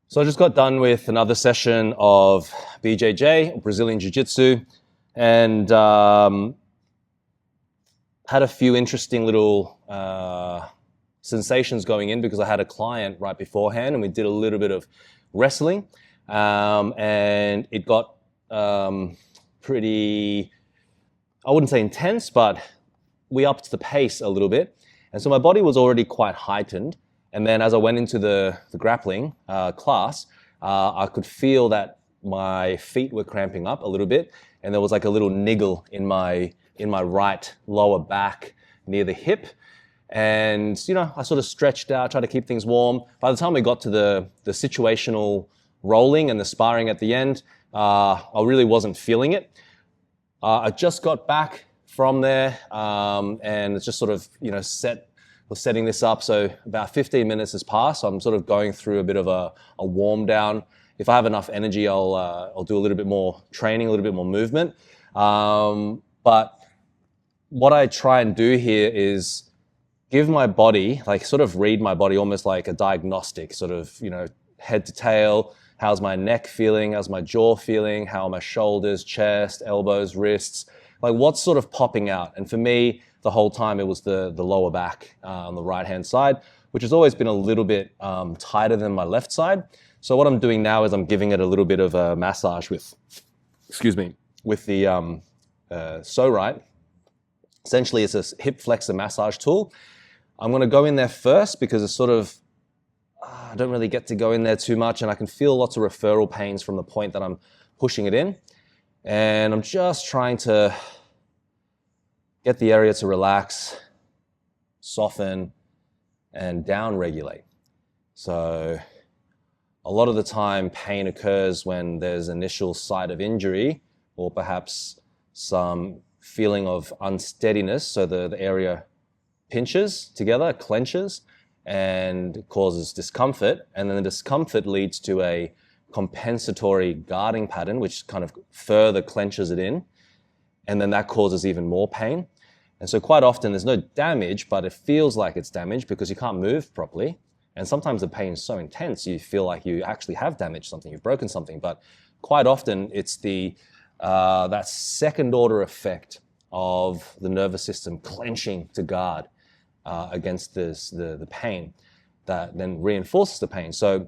So I just got done with another session of BJJ, Brazilian Jiu-Jitsu, and had a few interesting little sensations going in because I had a client right beforehand and we did a little bit of wrestling, and it got pretty, I wouldn't say intense, but we upped the pace a little bit. And so my body was already quite heightened. And then as I went into the grappling class, I could feel that my feet were cramping up a little bit. And there was like a little niggle in my right lower back near the hip. And, I sort of stretched out, tried to keep things warm. By the time we got to the situational rolling and the sparring at the end, I really wasn't feeling it. I just got back from there, and it's just sort of, we're setting this up. So about 15 minutes has passed. So I'm sort of going through a bit of a warm down. If I have enough energy, I'll do a little bit more training, a little bit more movement. But what I try and do here is give my body, like sort of read my body almost like a diagnostic, sort of, head to tail. How's my neck feeling? How's my jaw feeling? How are my shoulders, chest, elbows, wrists? Like what's sort of popping out? And for me, the whole time it was the lower back on the right-hand side, which has always been a little bit tighter than my left side. So what I'm doing now is I'm giving it a little bit of a massage with the So-Right. Essentially, it's a hip flexor massage tool. I'm going to go in there first because it's sort of, I don't really get to go in there too much, and I can feel lots of referral pains from the point that I'm pushing it in. And I'm just trying to get the area to relax, soften, and down-regulate. So a lot of the time, pain occurs when there's initial site of injury or perhaps some feeling of unsteadiness. So the area pinches together, clenches, and causes discomfort. And then the discomfort leads to a compensatory guarding pattern, which kind of further clenches it in. And then that causes even more pain. And so quite often there's no damage, but it feels like it's damage because you can't move properly. And sometimes the pain is so intense, you feel like you actually have damaged something, you've broken something. But quite often it's that second order effect of the nervous system clenching to guard against the pain that then reinforces the pain. So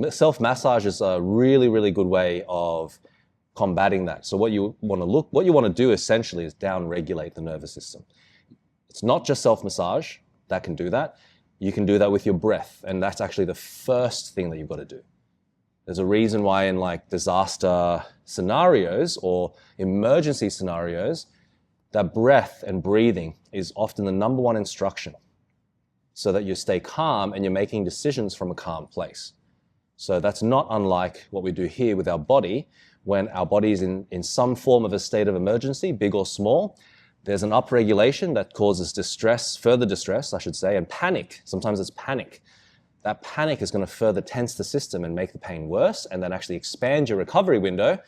self-massage is a really, really good way of combating that. So what you want to do essentially is down-regulate the nervous system. It's not just self-massage that can do that. You can do that with your breath, and that's actually the first thing that you've got to do. There's a reason why in like disaster scenarios or emergency scenarios, that breath and breathing is often the number one instruction so that you stay calm and you're making decisions from a calm place. So that's not unlike what we do here with our body. When our body is in some form of a state of emergency, big or small, there's an upregulation that causes distress, further distress, I should say, and panic. Sometimes it's panic. That panic is going to further tense the system and make the pain worse, and then actually expand your recovery window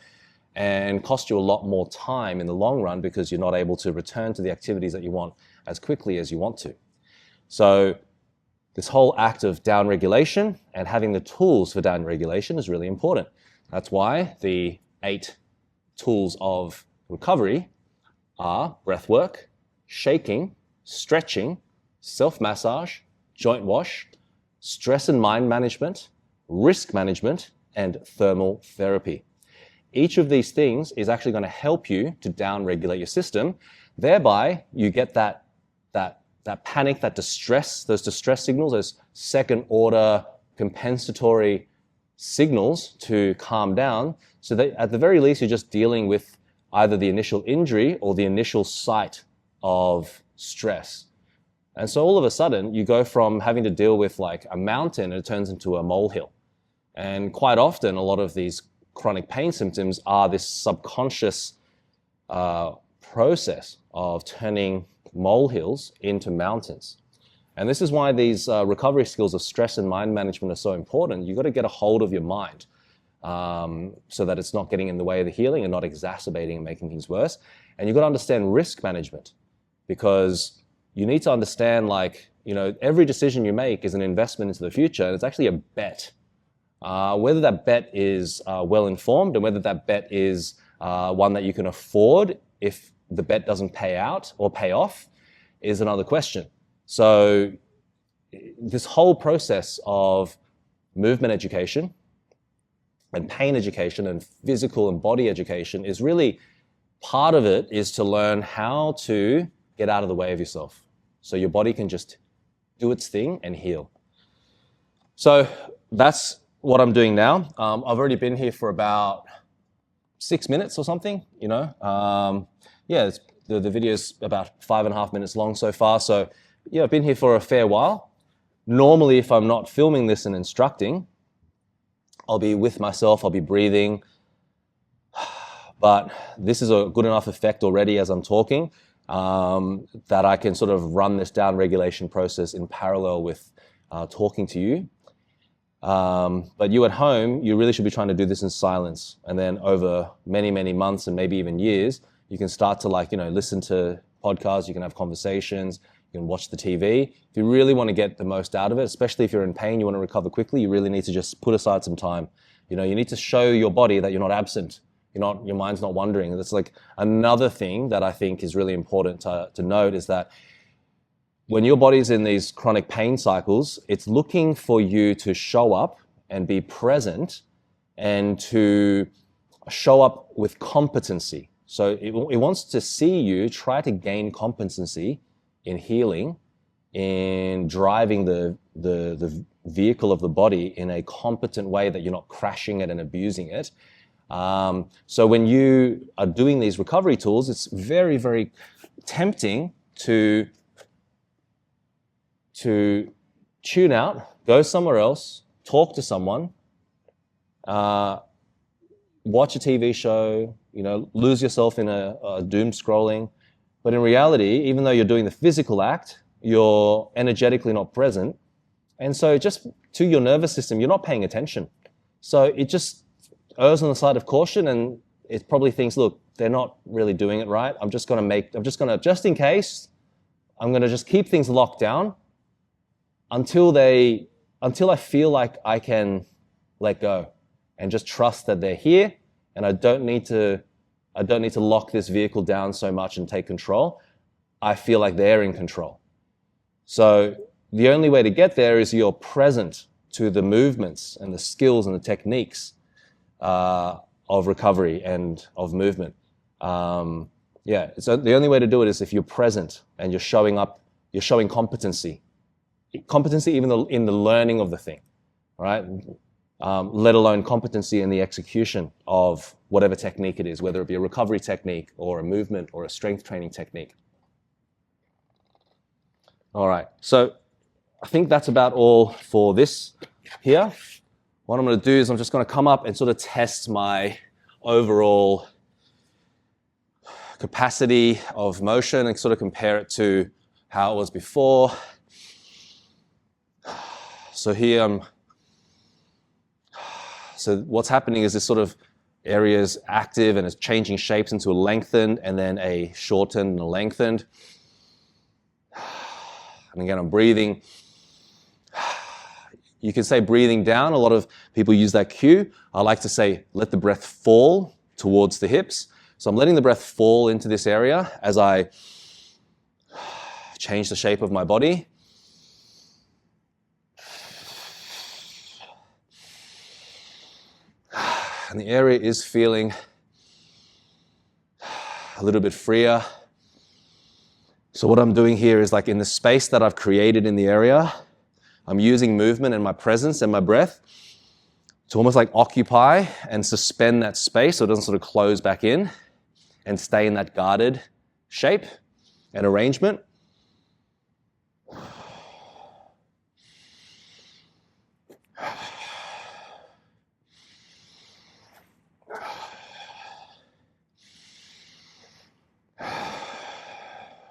and cost you a lot more time in the long run because you're not able to return to the activities that you want as quickly as you want to. So this whole act of down-regulation and having the tools for down-regulation is really important. That's why the 8 tools of recovery are breath work, shaking, stretching, self-massage, joint wash, stress and mind management, risk management, and thermal therapy. Each of these things is actually going to help you to down-regulate your system. Thereby, you get that panic, that distress, those distress signals, those second-order compensatory signals to calm down, so that at the very least, you're just dealing with either the initial injury or the initial site of stress. And so all of a sudden, you go from having to deal with like a mountain and it turns into a molehill. And quite often, a lot of these chronic pain symptoms are this subconscious process of turning molehills into mountains. And this is why these recovery skills of stress and mind management are so important. You've got to get a hold of your mind so that it's not getting in the way of the healing and not exacerbating and making things worse. And you've got to understand risk management because you need to understand, like, every decision you make is an investment into the future, and it's actually a bet whether that bet is well-informed and whether that bet is one that you can afford if the bet doesn't pay out or pay off is another question. So this whole process of movement education and pain education and physical and body education is really, part of it is to learn how to get out of the way of yourself so your body can just do its thing and heal. So that's what I'm doing now. I've already been here for about 6 minutes or something, you know. Yeah, the video's about 5.5 minutes long so far. So yeah, I've been here for a fair while. Normally, if I'm not filming this and instructing, I'll be with myself, I'll be breathing. But this is a good enough effect already as I'm talking that I can sort of run this down regulation process in parallel with talking to you. But you at home, you really should be trying to do this in silence. And then over many, many months and maybe even years, you can start to listen to podcasts, you can have conversations, you can watch the TV. If you really want to get the most out of it, especially if you're in pain, you want to recover quickly, you really need to just put aside some time. You need to show your body that you're not absent. Your mind's not wandering. That's like another thing that I think is really important to note is that when your body's in these chronic pain cycles, it's looking for you to show up and be present and to show up with competency. So it wants to see you try to gain competency in healing, in driving the vehicle of the body in a competent way that you're not crashing it and abusing it. So when you are doing these recovery tools, it's very, very tempting to tune out, go somewhere else, talk to someone, watch a TV show, lose yourself in a doom scrolling. But in reality, even though you're doing the physical act, you're energetically not present. And so just to your nervous system, you're not paying attention. So it just errs on the side of caution, and it probably thinks, look, they're not really doing it right. just in case, I'm going to just keep things locked down until I feel like I can let go and just trust that they're here, and I don't need to lock this vehicle down so much and take control. I feel like they're in control. So the only way to get there is you're present to the movements and the skills and the techniques of recovery and of movement. So the only way to do it is if you're present and you're showing up, you're showing competency. Competency even in the learning of the thing, right? Let alone competency in the execution of whatever technique it is, whether it be a recovery technique or a movement or a strength training technique. All right, so I think that's about all for this here. What I'm going to do is I'm just going to come up and sort of test my overall capacity of motion and sort of compare it to how it was before. So here so what's happening is this sort of area is active and it's changing shapes into a lengthened and then a shortened and a lengthened. And again, I'm breathing. You can say breathing down. A lot of people use that cue. I like to say, let the breath fall towards the hips. So I'm letting the breath fall into this area as I change the shape of my body. And the area is feeling a little bit freer. So what I'm doing here is, like, in the space that I've created in the area, I'm using movement and my presence and my breath to almost like occupy and suspend that space so it doesn't sort of close back in and stay in that guarded shape and arrangement.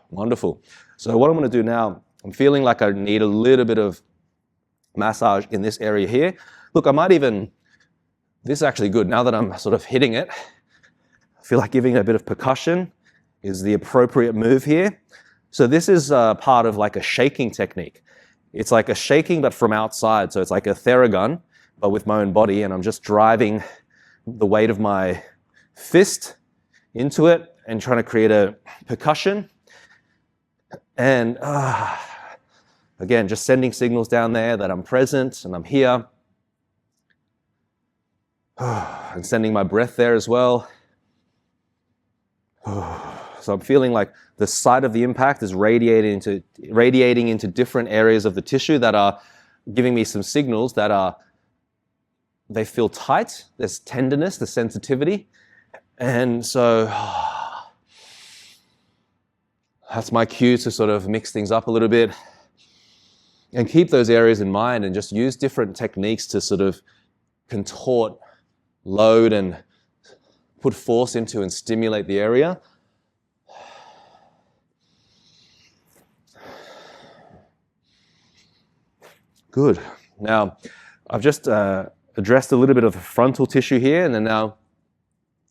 Wonderful. So what I'm going to do now, I'm feeling like I need a little bit of massage in this area here. Look, this is actually good. Now that I'm sort of hitting it, I feel like giving it a bit of percussion is the appropriate move here. So this is part of like a shaking technique. It's like a shaking, but from outside. So it's like a theragun, but with my own body, and I'm just driving the weight of my fist into it and trying to create a percussion. And again, just sending signals down there that I'm present and I'm here. And sending my breath there as well. So I'm feeling like the site of the impact is radiating into different areas of the tissue that are giving me some signals that they feel tight. There's tenderness, the sensitivity. And so that's my cue to sort of mix things up a little bit and keep those areas in mind and just use different techniques to sort of contort, load, and put force into and stimulate the area. Good. Now, I've just addressed a little bit of the frontal tissue here, and then now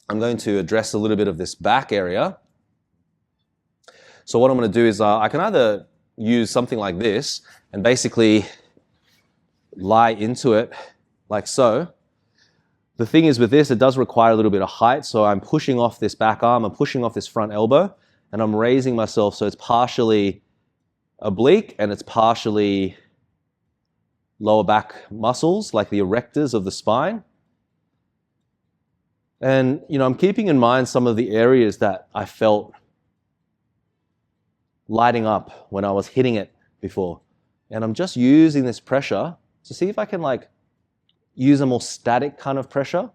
I'm going to address a little bit of this back area. So what I'm going to do is I can either use something like this and basically lie into it like so. The thing is with this, it does require a little bit of height, so I'm pushing off this back arm, I'm pushing off this front elbow, and I'm raising myself so it's partially oblique and it's partially lower back muscles, like the erectors of the spine. And, you know, I'm keeping in mind some of the areas that I felt lighting up when I was hitting it before. And I'm just using this pressure to see if I can like use a more static kind of pressure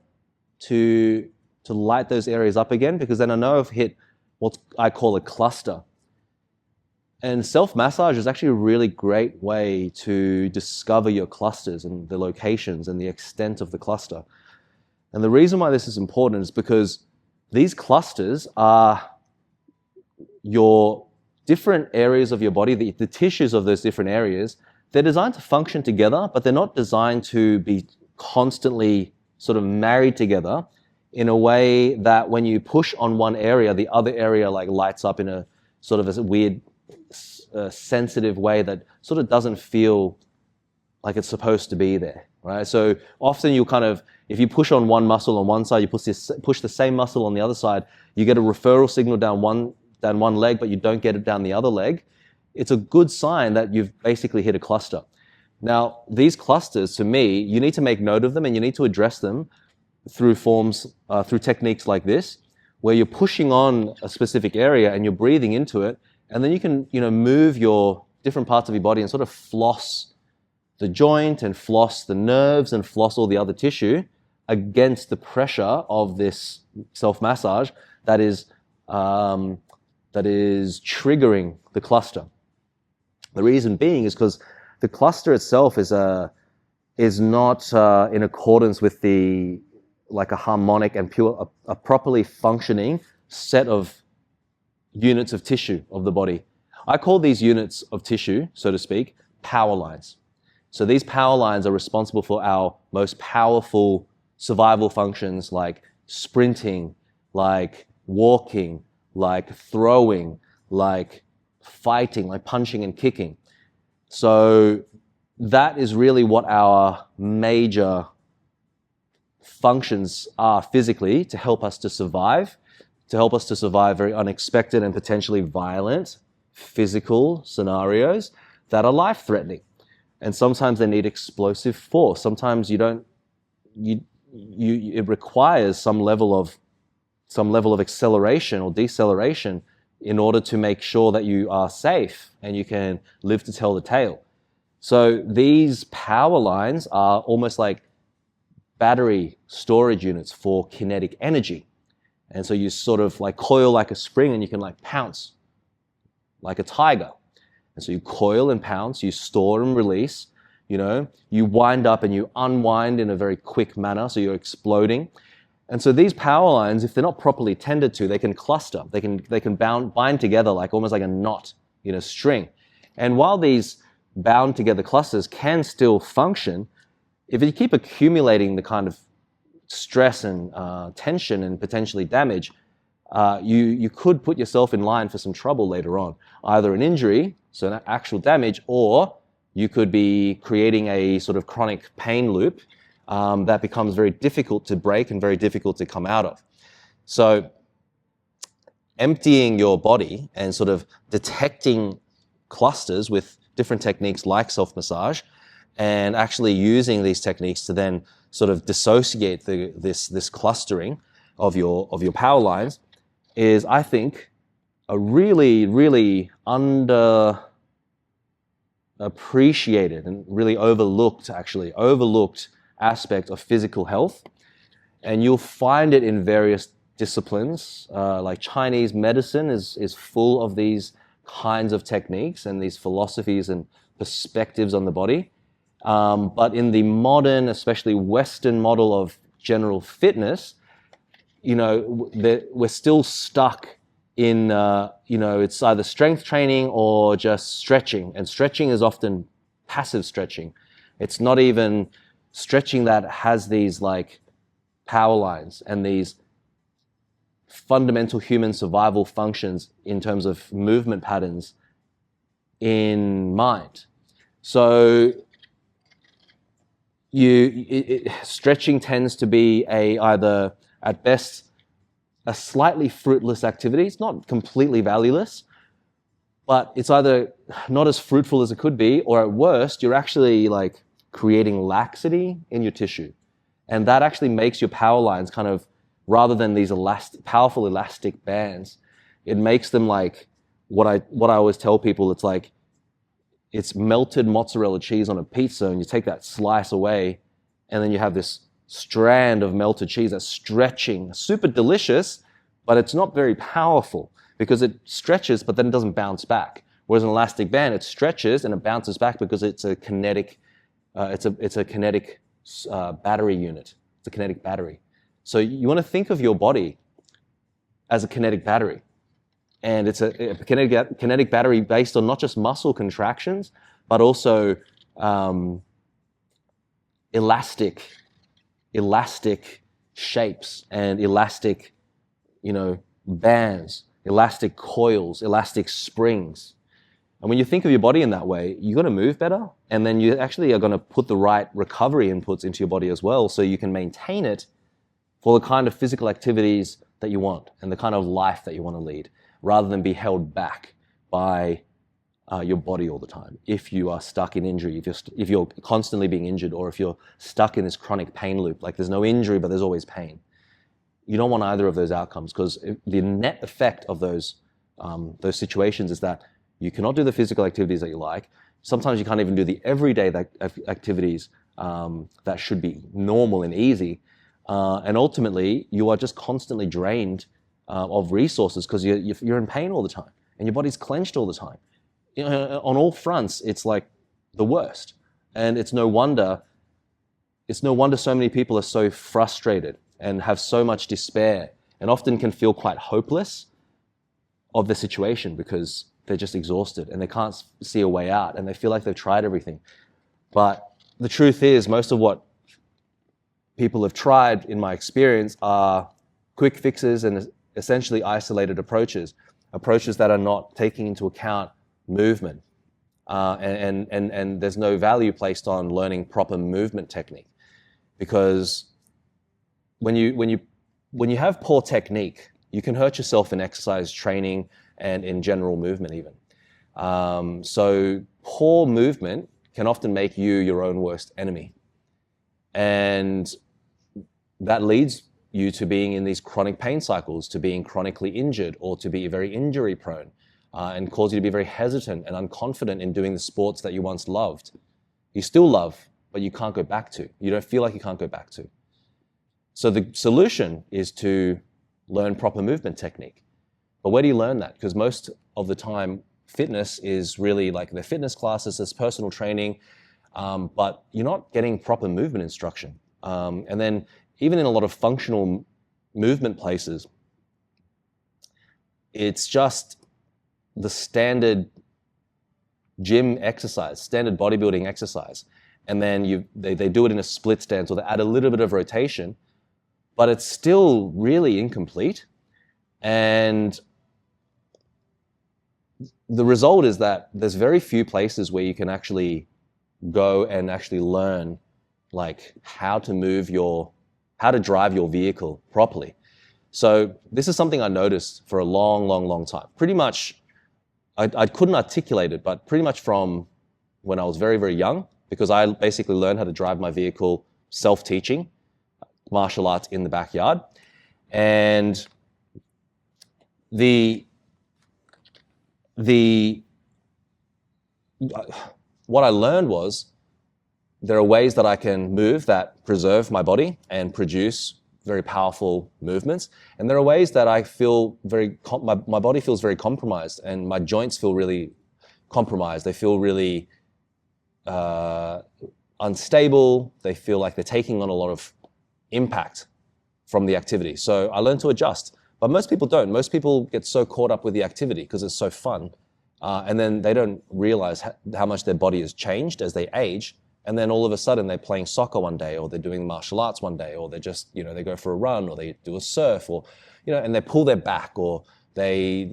to light those areas up again, because then I know I've hit what I call a cluster. And self-massage is actually a really great way to discover your clusters and the locations and the extent of the cluster. And the reason why this is important is because these clusters are your different areas of your body, the tissues of those different areas. They're designed to function together, but they're not designed to be constantly sort of married together in a way that when you push on one area, the other area like lights up in a sort of a weird sensitive way that sort of doesn't feel like it's supposed to be there, right? So often you'll kind of, if you push on one muscle on one side, you push the same muscle on the other side, you get a referral signal down one leg, but you don't get it down the other leg. It's a good sign that you've basically hit a cluster. Now, these clusters, to me, you need to make note of them and you need to address them through through techniques like this, where you're pushing on a specific area and you're breathing into it, and then you can, you know, move your different parts of your body and sort of floss the joint and floss the nerves and floss all the other tissue against the pressure of this self-massage that is triggering the cluster. The reason being is because the cluster itself is not in accordance with like a harmonic and a properly functioning set of units of tissue of the body. I call these units of tissue, so to speak, power lines. So these power lines are responsible for our most powerful survival functions like sprinting, like walking, like throwing, like fighting, like punching and kicking. So that is really what our major functions are physically to help us to survive very unexpected and potentially violent physical scenarios that are life-threatening. And sometimes they need explosive force. Sometimes it requires some level of acceleration or deceleration in order to make sure that you are safe and you can live to tell the tale. So these power lines are almost like battery storage units for kinetic energy. And so you sort of like coil like a spring and you can like pounce like a tiger. And so you coil and pounce, you store and release, you know, you wind up and you unwind in a very quick manner, so you're exploding. And so these power lines, if they're not properly tended to, they can cluster, they can bind together like almost like a knot in a string. And while these bound together clusters can still function, if you keep accumulating the kind of stress and tension and potentially damage, you could put yourself in line for some trouble later on. Either an injury, so an actual damage, or you could be creating a sort of chronic pain loop that becomes very difficult to break and very difficult to come out of. So emptying your body and sort of detecting clusters with different techniques like self-massage, and actually using these techniques to then sort of dissociate this clustering of your power lines is, I think, a really, really underappreciated and really overlooked aspect of physical health. And you'll find it in various disciplines, like Chinese medicine is full of these kinds of techniques and these philosophies and perspectives on the body. But in the modern, especially Western model of general fitness, we're still stuck in, it's either strength training or just stretching. And stretching is often passive stretching. It's not even stretching that has these like power lines and these fundamental human survival functions in terms of movement patterns in mind. So stretching tends to be either at best a slightly fruitless activity. It's not completely valueless, but it's either not as fruitful as it could be, or at worst, you're actually like creating laxity in your tissue. And that actually makes your power lines kind of, rather than these powerful elastic bands, it makes them like what I always tell people, it's melted mozzarella cheese on a pizza, and you take that slice away, and then you have this strand of melted cheese that's stretching, super delicious, but it's not very powerful because it stretches, but then it doesn't bounce back. Whereas an elastic band, it stretches and it bounces back because it's a kinetic, it's a kinetic battery unit. It's a kinetic battery. So you want to think of your body as a kinetic battery. And it's a kinetic battery based on not just muscle contractions, but also elastic shapes and elastic, bands, elastic coils, elastic springs. And when you think of your body in that way, you're going to move better, and then you actually are going to put the right recovery inputs into your body as well, so you can maintain it for the kind of physical activities that you want and the kind of life that you want to lead, rather than be held back by your body all the time. If you are stuck in injury, if you're constantly being injured, or if you're stuck in this chronic pain loop, like there's no injury but there's always pain, you don't want either of those outcomes, because the net effect of those situations is that you cannot do the physical activities that you like. Sometimes you can't even do the everyday activities that should be normal and easy, and ultimately you are just constantly drained of resources because you're in pain all the time and your body's clenched all the time. On all fronts, it's like the worst. And it's no wonder so many people are so frustrated and have so much despair, and often can feel quite hopeless of the situation because they're just exhausted and they can't see a way out, and they feel like they've tried everything. But the truth is, most of what people have tried, in my experience, are quick fixes and essentially isolated approaches that are not taking into account movement, and there's no value placed on learning proper movement technique, because when you have poor technique, you can hurt yourself in exercise training and in general movement even. So poor movement can often make you your own worst enemy, and that leads you to being in these chronic pain cycles, to being chronically injured, or to be very injury prone, and cause you to be very hesitant and unconfident in doing the sports that you once loved. You still love, but you can't go back to. You don't feel like you can't go back to. So the solution is to learn proper movement technique. But where do you learn that? Because most of the time, fitness is really like the fitness classes, there's personal training, but you're not getting proper movement instruction. And then even in a lot of functional movement places, it's just the standard gym exercise, standard bodybuilding exercise. And then they do it in a split stance, or they add a little bit of rotation, but it's still really incomplete. And the result is that there's very few places where you can actually go and actually learn like how to drive your vehicle properly. So this is something I noticed for a long time. Pretty much, I couldn't articulate it, but pretty much from when I was very young, because I basically learned how to drive my vehicle self-teaching, martial arts in the backyard. And what I learned was there are ways that I can move that preserve my body and produce very powerful movements. And there are ways that I feel my body feels very compromised and my joints feel really compromised. They feel really unstable. They feel like they're taking on a lot of impact from the activity. So I learned to adjust. But most people don't. Most people get so caught up with the activity because it's so fun. And then they don't realize how much their body has changed as they age. And then all of a sudden they're playing soccer one day, or they're doing martial arts one day, or they're just, they go for a run, or they do a surf, or, and they pull their back, or they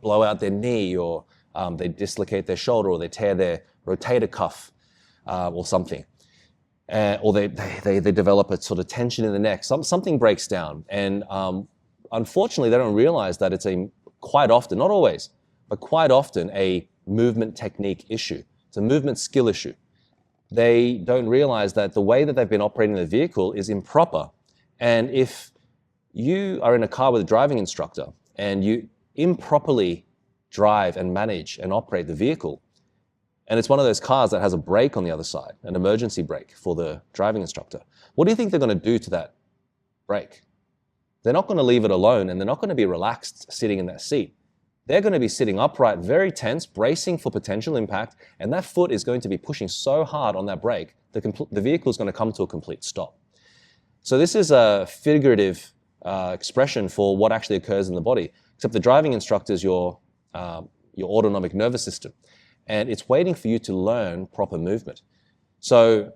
blow out their knee, or they dislocate their shoulder, or they tear their rotator cuff, or something. Or they develop a sort of tension in the neck. Something breaks down. And unfortunately, they don't realize that it's quite often, not always, but quite often a movement technique issue. It's a movement skill issue. They don't realize that the way that they've been operating the vehicle is improper. And if you are in a car with a driving instructor and you improperly drive and manage and operate the vehicle, and it's one of those cars that has a brake on the other side, an emergency brake for the driving instructor, what do you think they're going to do to that brake? They're not going to leave it alone, and they're not going to be relaxed sitting in that seat. They're going to be sitting upright, very tense, bracing for potential impact, and that foot is going to be pushing so hard on that brake, the vehicle is going to come to a complete stop. So this is a figurative expression for what actually occurs in the body, except the driving instructor is your autonomic nervous system, and it's waiting for you to learn proper movement. So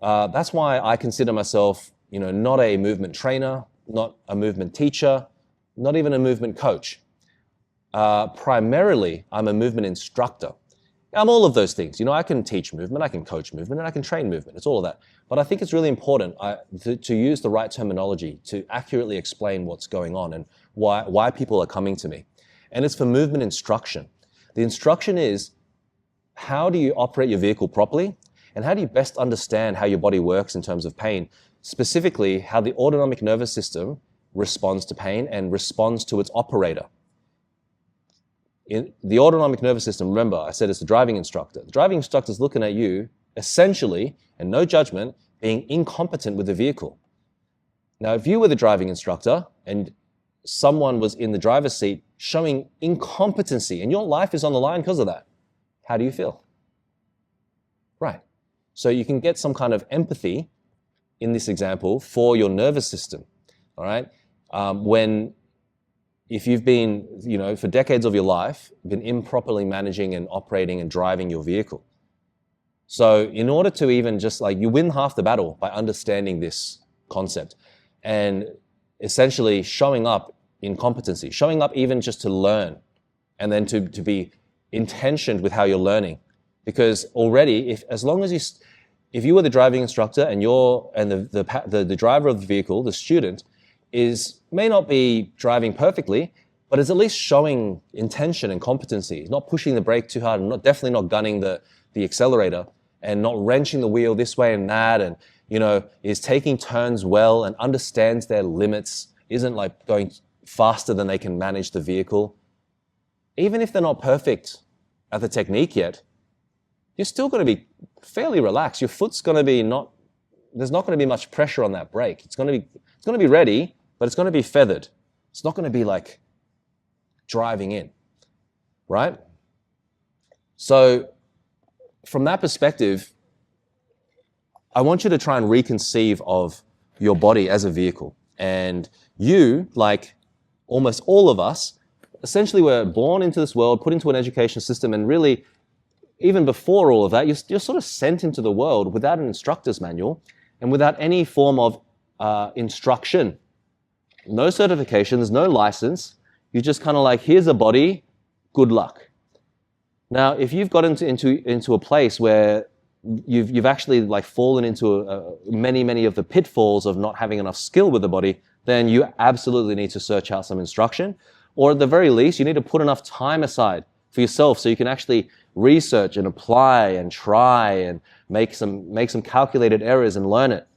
that's why I consider myself, not a movement trainer, not a movement teacher, not even a movement coach. Primarily, I'm a movement instructor. I'm all of those things. I can teach movement, I can coach movement, and I can train movement. It's all of that. But I think it's really important to use the right terminology to accurately explain what's going on and why people are coming to me. And it's for movement instruction. The instruction is, how do you operate your vehicle properly? And how do you best understand how your body works in terms of pain? Specifically, how the autonomic nervous system responds to pain and responds to its operator. In the autonomic nervous system, remember, I said it's the driving instructor. The driving instructor is looking at you, essentially, and no judgment, being incompetent with the vehicle. Now, if you were the driving instructor and someone was in the driver's seat showing incompetency and your life is on the line because of that, how do you feel? Right. So you can get some kind of empathy in this example for your nervous system, all right? If you've been, for decades of your life, been improperly managing and operating and driving your vehicle. So in order to even just you win half the battle by understanding this concept and essentially showing up in competency, showing up even just to learn and then to be intentioned with how you're learning. Because already, if you were the driving instructor and the driver of the vehicle, the student, may not be driving perfectly, but is at least showing intention and competency. He's not pushing the brake too hard, and definitely not gunning the accelerator, and not wrenching the wheel this way and that, and is taking turns well and understands their limits, isn't going faster than they can manage the vehicle. Even if they're not perfect at the technique yet, you're still going to be fairly relaxed. Your foot's going to be there's not going to be much pressure on that brake. It's going to be ready, but it's going to be feathered. It's not going to be driving in, right? So from that perspective, I want you to try and reconceive of your body as a vehicle. And you, like almost all of us, essentially were born into this world, put into an education system, and really, even before all of that, you're sort of sent into the world without an instructor's manual and without any form of instruction. No certifications, no license. You're just kind of here's a body, good luck. Now, if you've got into a place where you've actually like fallen into many of the pitfalls of not having enough skill with the body, then you absolutely need to search out some instruction, or at the very least, you need to put enough time aside for yourself so you can actually research and apply and try and make some calculated errors and learn it.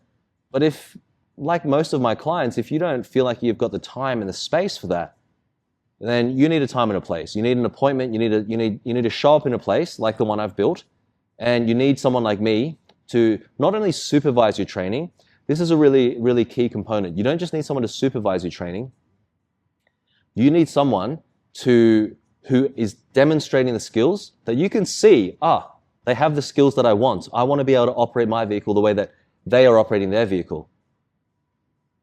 But if, like most of my clients, if you don't feel like you've got the time and the space for that, then you need a time and a place. You need an appointment. You need to show up in a place like the one I've built, and you need someone like me to not only supervise your training. This is a really key component. You don't just need someone to supervise your training. You need someone who is demonstrating the skills that you can see. They have the skills that I want. I want to be able to operate my vehicle the way that they are operating their vehicle.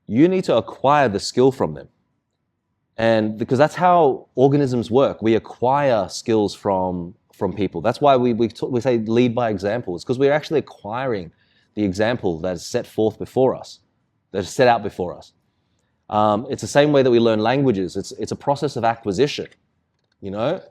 You need to acquire the skill from them. And because that's how organisms work. We acquire skills from people. That's why we say lead by example. It's because we're actually acquiring the example that is set forth before us, that is set out before us. It's the same way that we learn languages. It's a process of acquisition, you know?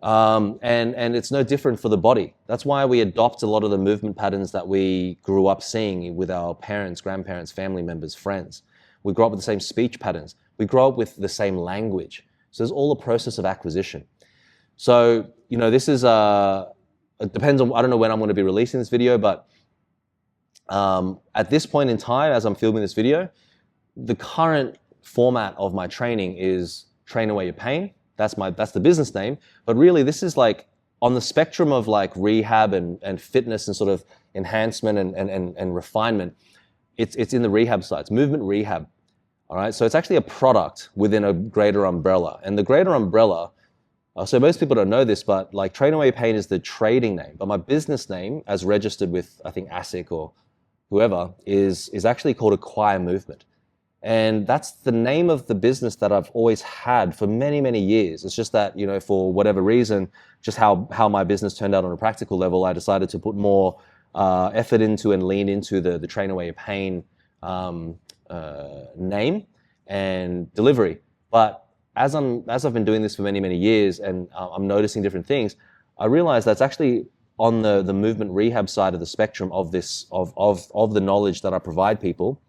And it's no different for the body. That's why we adopt a lot of the movement patterns that we grew up seeing with our parents, grandparents, family members, friends. We grow up with the same speech patterns. We grow up with the same language. So there's all a process of acquisition. So, you know, this is, it depends on, I don't know when I'm going to be releasing this video, but at this point in time, as I'm filming this video, the current format of my training is Train Away Your Pain. That's the business name. But really, this is like on the spectrum of like rehab and fitness and sort of enhancement and refinement. It's in the rehab side. It's movement rehab. All right. So it's actually a product within a greater umbrella. And the greater umbrella, so most people don't know this, but like Train Away Your Pain is the trading name. But my business name, as registered with, I think, ASIC or whoever, is actually called Acquire Movement. And that's the name of the business that I've always had for many years. It's just that, you know, for whatever reason, just how my business turned out on a practical level, I decided to put more effort into and lean into the Train Away Your Pain name and delivery. But as I've been doing this for many years and I'm noticing different things, I realized that's actually on the movement rehab side of the spectrum of this of the knowledge that I provide people.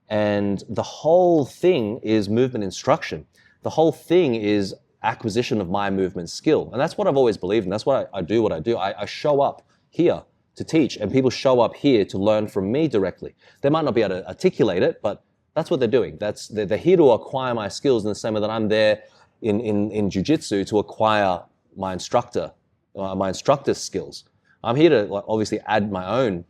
And the whole thing is movement instruction. The whole thing is acquisition of my movement skill. And that's what I've always believed, and that's what I do what I do. I show up here to teach, and people show up here to learn from me directly. They might not be able to articulate it, but that's what they're doing. They're here to acquire my skills in the same way that I'm there in jiu-jitsu to acquire my instructor's skills. I'm here to obviously add my own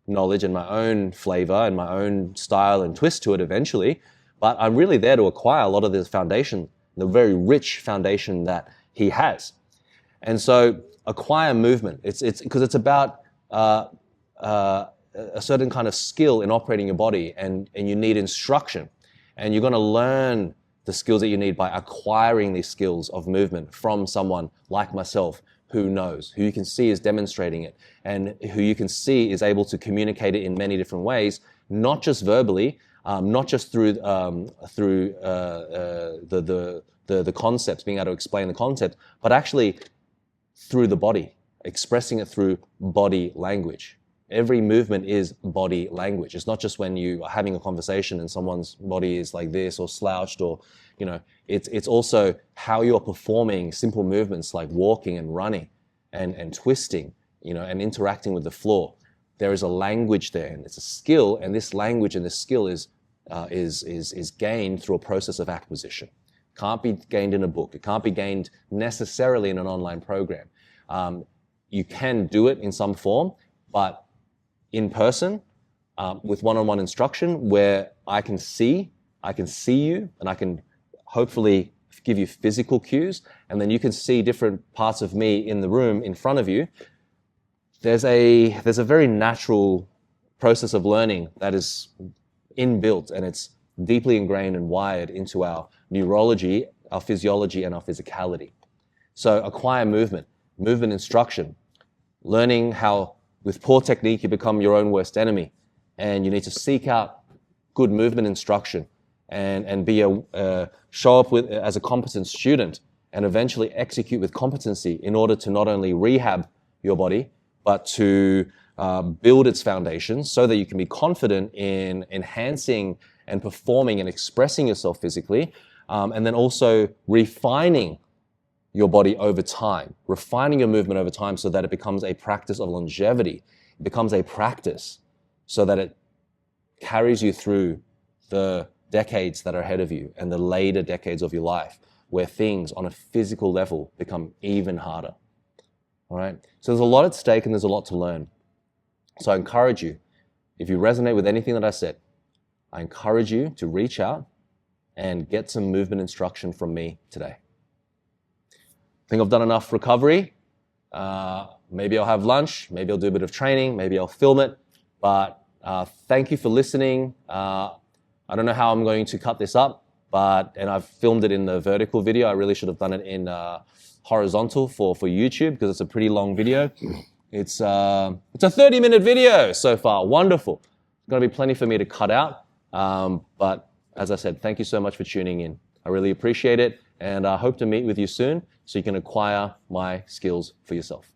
knowledge and my own flavor and my own style and twist to it eventually, but I'm really there to acquire a lot of the foundation, the very rich foundation that he has. And so acquire movement. It's because it's about a certain kind of skill in operating your body, and you need instruction, and you're going to learn the skills that you need by acquiring these skills of movement from someone like myself who knows, who you can see is demonstrating it, and who you can see is able to communicate it in many different ways, not just verbally, not just through the concepts, being able to explain the concept, but actually through the body, expressing it through body language. Every movement is body language. It's not just when you are having a conversation and someone's body is like this or slouched, or, you know, it's also how you're performing simple movements like walking and running and twisting, you know, and interacting with the floor. There is a language there, and it's a skill, and this language and this skill is gained through a process of acquisition. Can't be gained in a book. It can't be gained necessarily in an online program. You can do it in some form, but in person, with one-on-one instruction, where I can see you, and I can hopefully give you physical cues, and then you can see different parts of me in the room in front of you. There's a very natural process of learning that is inbuilt, and it's deeply ingrained and wired into our neurology, our physiology, and our physicality. So acquire movement instruction, learning how with poor technique you become your own worst enemy, and you need to seek out good movement instruction and be show up as a competent student, and eventually execute with competency in order to not only rehab your body, but to build its foundation so that you can be confident in enhancing and performing and expressing yourself physically, and then also refining your body over time, refining your movement over time so that it becomes a practice of longevity. It becomes a practice so that it carries you through the decades that are ahead of you and the later decades of your life, where things on a physical level become even harder. All right? So there's a lot at stake and there's a lot to learn. So I encourage you, if you resonate with anything that I said, I encourage you to reach out and get some movement instruction from me today. I think I've done enough recovery. Maybe I'll have lunch, maybe I'll do a bit of training, maybe I'll film it, but thank you for listening. I don't know how I'm going to cut this up, and I've filmed it in the vertical video. I really should have done it in horizontal for YouTube because it's a pretty long video. It's a 30-minute video so far. Wonderful. There's going to be plenty for me to cut out. But as I said, thank you so much for tuning in. I really appreciate it, and I hope to meet with you soon so you can acquire my skills for yourself.